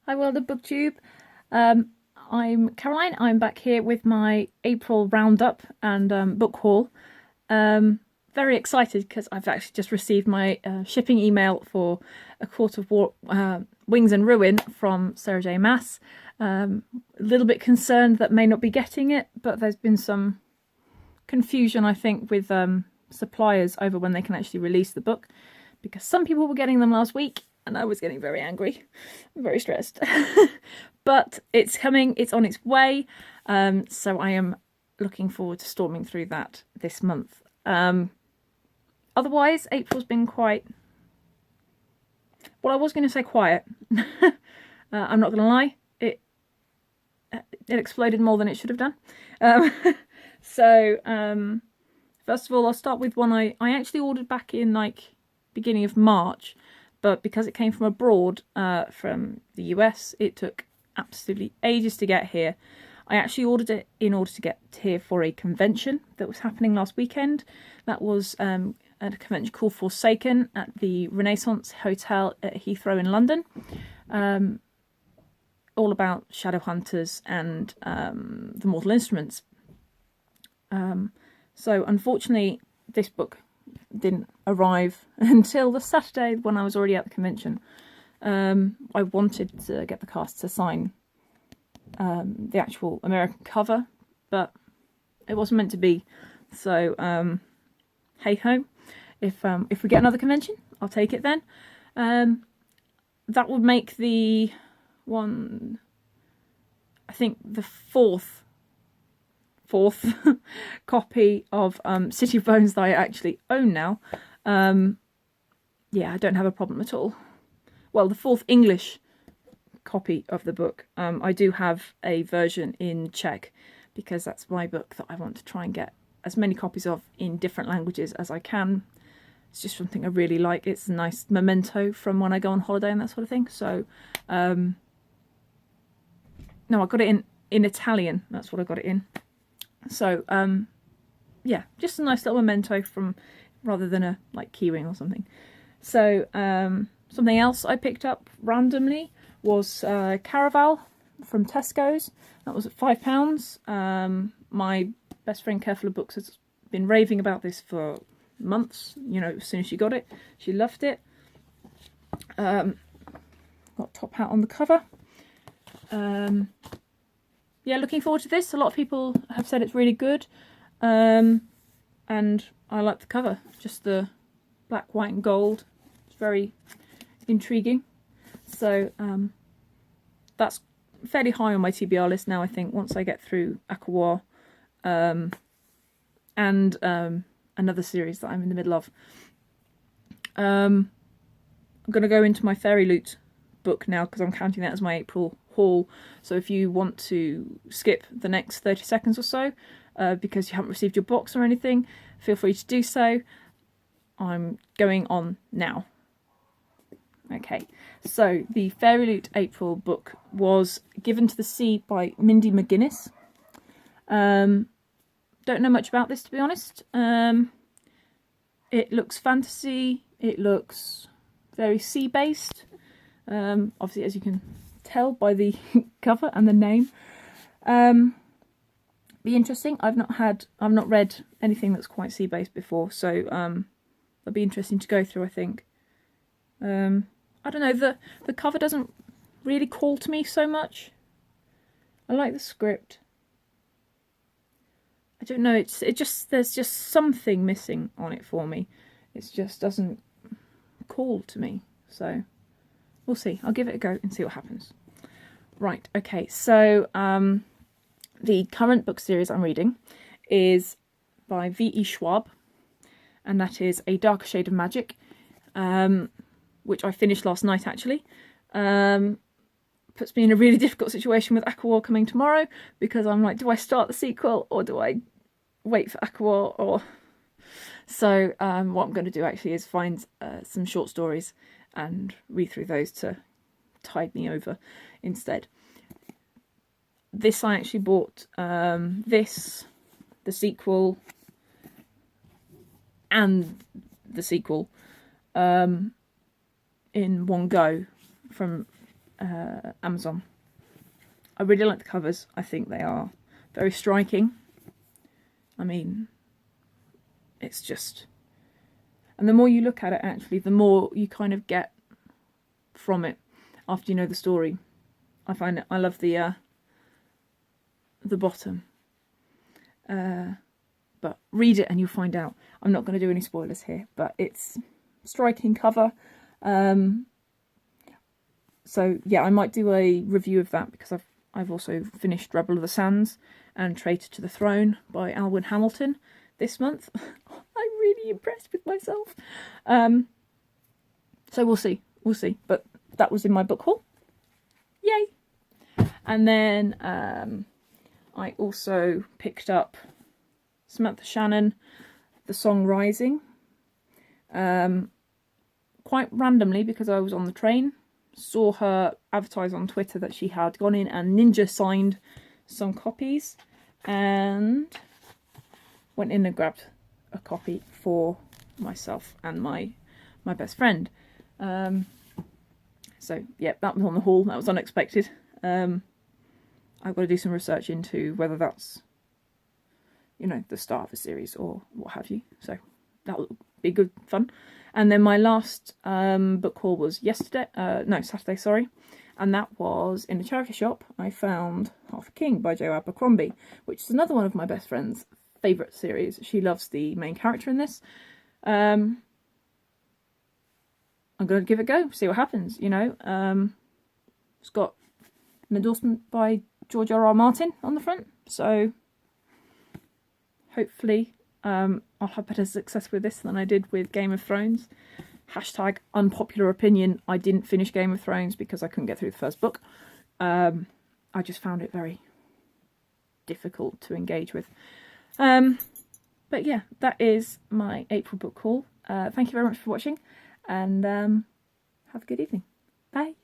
Hi, World of Booktube. I'm Caroline. I'm back here with my April roundup and book haul. Very excited because I've actually just received my shipping email for A Court of War, Wings and Ruin from Sarah J. Maas. A little bit concerned that may not be getting it, but there's been some confusion, I think, with suppliers over when they can actually release the book, because some people were getting them last week and I was getting very angry, very stressed. But it's coming, it's on its way, so I am looking forward to storming through that this month. Otherwise, April's been quite, well, I was going to say quiet. I'm not going to lie, it exploded more than it should have done. First of all, I'll start with one I actually ordered back in beginning of March, but because it came from abroad, from the US, it took absolutely ages to get here. I actually ordered it in order to get here for a convention that was happening last weekend. That was at a convention called Forsaken at the Renaissance Hotel at Heathrow in London. All about Shadowhunters and the Mortal Instruments. So unfortunately, this book didn't arrive until the Saturday when I was already at the convention. I wanted to get the cast to sign the actual American cover, but it wasn't meant to be. So hey ho, if we get another convention, I'll take it then. That would make the one, I think, the fourth copy of City of Bones that I actually own now. Yeah, I don't have a problem at all. Well, the fourth English copy of the book. I do have a version in Czech because that's my book that I want to try and get as many copies of in different languages as I can. It's just something I really like. It's a nice memento from when I go on holiday and that sort of thing. So, no, I got it in Italian. That's what I got it in. So, yeah, just a nice little memento from, rather than a keyring or something. So, something else I picked up randomly was Caraval from Tesco's. That was at £5. My best friend Careful of Books has been raving about this for months. You know, as soon as she got it, she loved it. Got top hat on the cover. Yeah, looking forward to this. A lot of people have said it's really good. And I like the cover. Just the black, white and gold. It's very intriguing. So that's fairly high on my TBR list now, I think, once I get through Aqua and another series that I'm in the middle of. I'm going to go into my Fairy Loot book now because I'm counting that as my April haul. So if you want to skip the next 30 seconds or so because you haven't received your box or anything, feel free to do so. I'm going on now. Okay, so the Fairy Loot April book was Given to the Sea by Mindy McGuinness. Don't know much about this, to be honest. It looks fantasy. It looks very sea-based. Obviously, as you can tell by the cover and the name. Be interesting. I've not read anything that's quite sea-based before, so that'll be interesting to go through, I think. I don't know, the cover doesn't really call to me so much. I like the script. I don't know, there's just something missing on it for me. It just doesn't call to me. So we'll see. I'll give it a go and see what happens. Right, okay, so the current book series I'm reading is by V.E. Schwab, and that is A Darker Shade of Magic, which I finished last night, actually. Puts me in a really difficult situation with Aqua coming tomorrow, because I'm like, do I start the sequel or do I wait for Aqua? Or so what I'm going to do actually is find some short stories and read through those to tide me over instead. This I actually bought the sequel, and the sequel in one go from Amazon. I really like the covers. I think they are very striking. I mean, it's just... And the more you look at it, actually, the more you kind of get from it after you know the story. I find it... I love the bottom. But read it and you'll find out. I'm not going to do any spoilers here, but it's striking cover. So yeah, I might do a review of that because I've also finished Rebel of the Sands and Traitor to the Throne by Alwyn Hamilton this month. I'm really impressed with myself. So we'll see. But that was in my book haul. Yay! And then I also picked up Samantha Shannon, The Song Rising. Quite randomly, because I was on the train, saw her advertise on Twitter that she had gone in and ninja signed some copies, and went in and grabbed a copy for myself and my best friend. So yeah, that was on the haul. That was unexpected. I've got to do some research into whether that's, you know, the start of a series or what have you. So that will be good fun. And then my last book haul was Saturday, sorry. And that was in a charity shop. I found Half a King by Jo Abercrombie, which is another one of my best friend's favourite series. She loves the main character in this. I'm going to give it a go, see what happens, you know. It's got an endorsement by George R.R. Martin on the front, so hopefully I'll have better success with this than I did with Game of Thrones. Hashtag unpopular opinion, I didn't finish Game of Thrones because I couldn't get through the first book. I just found it very difficult to engage with. But yeah, that is my April book haul. Thank you very much for watching, and have a good evening. Bye.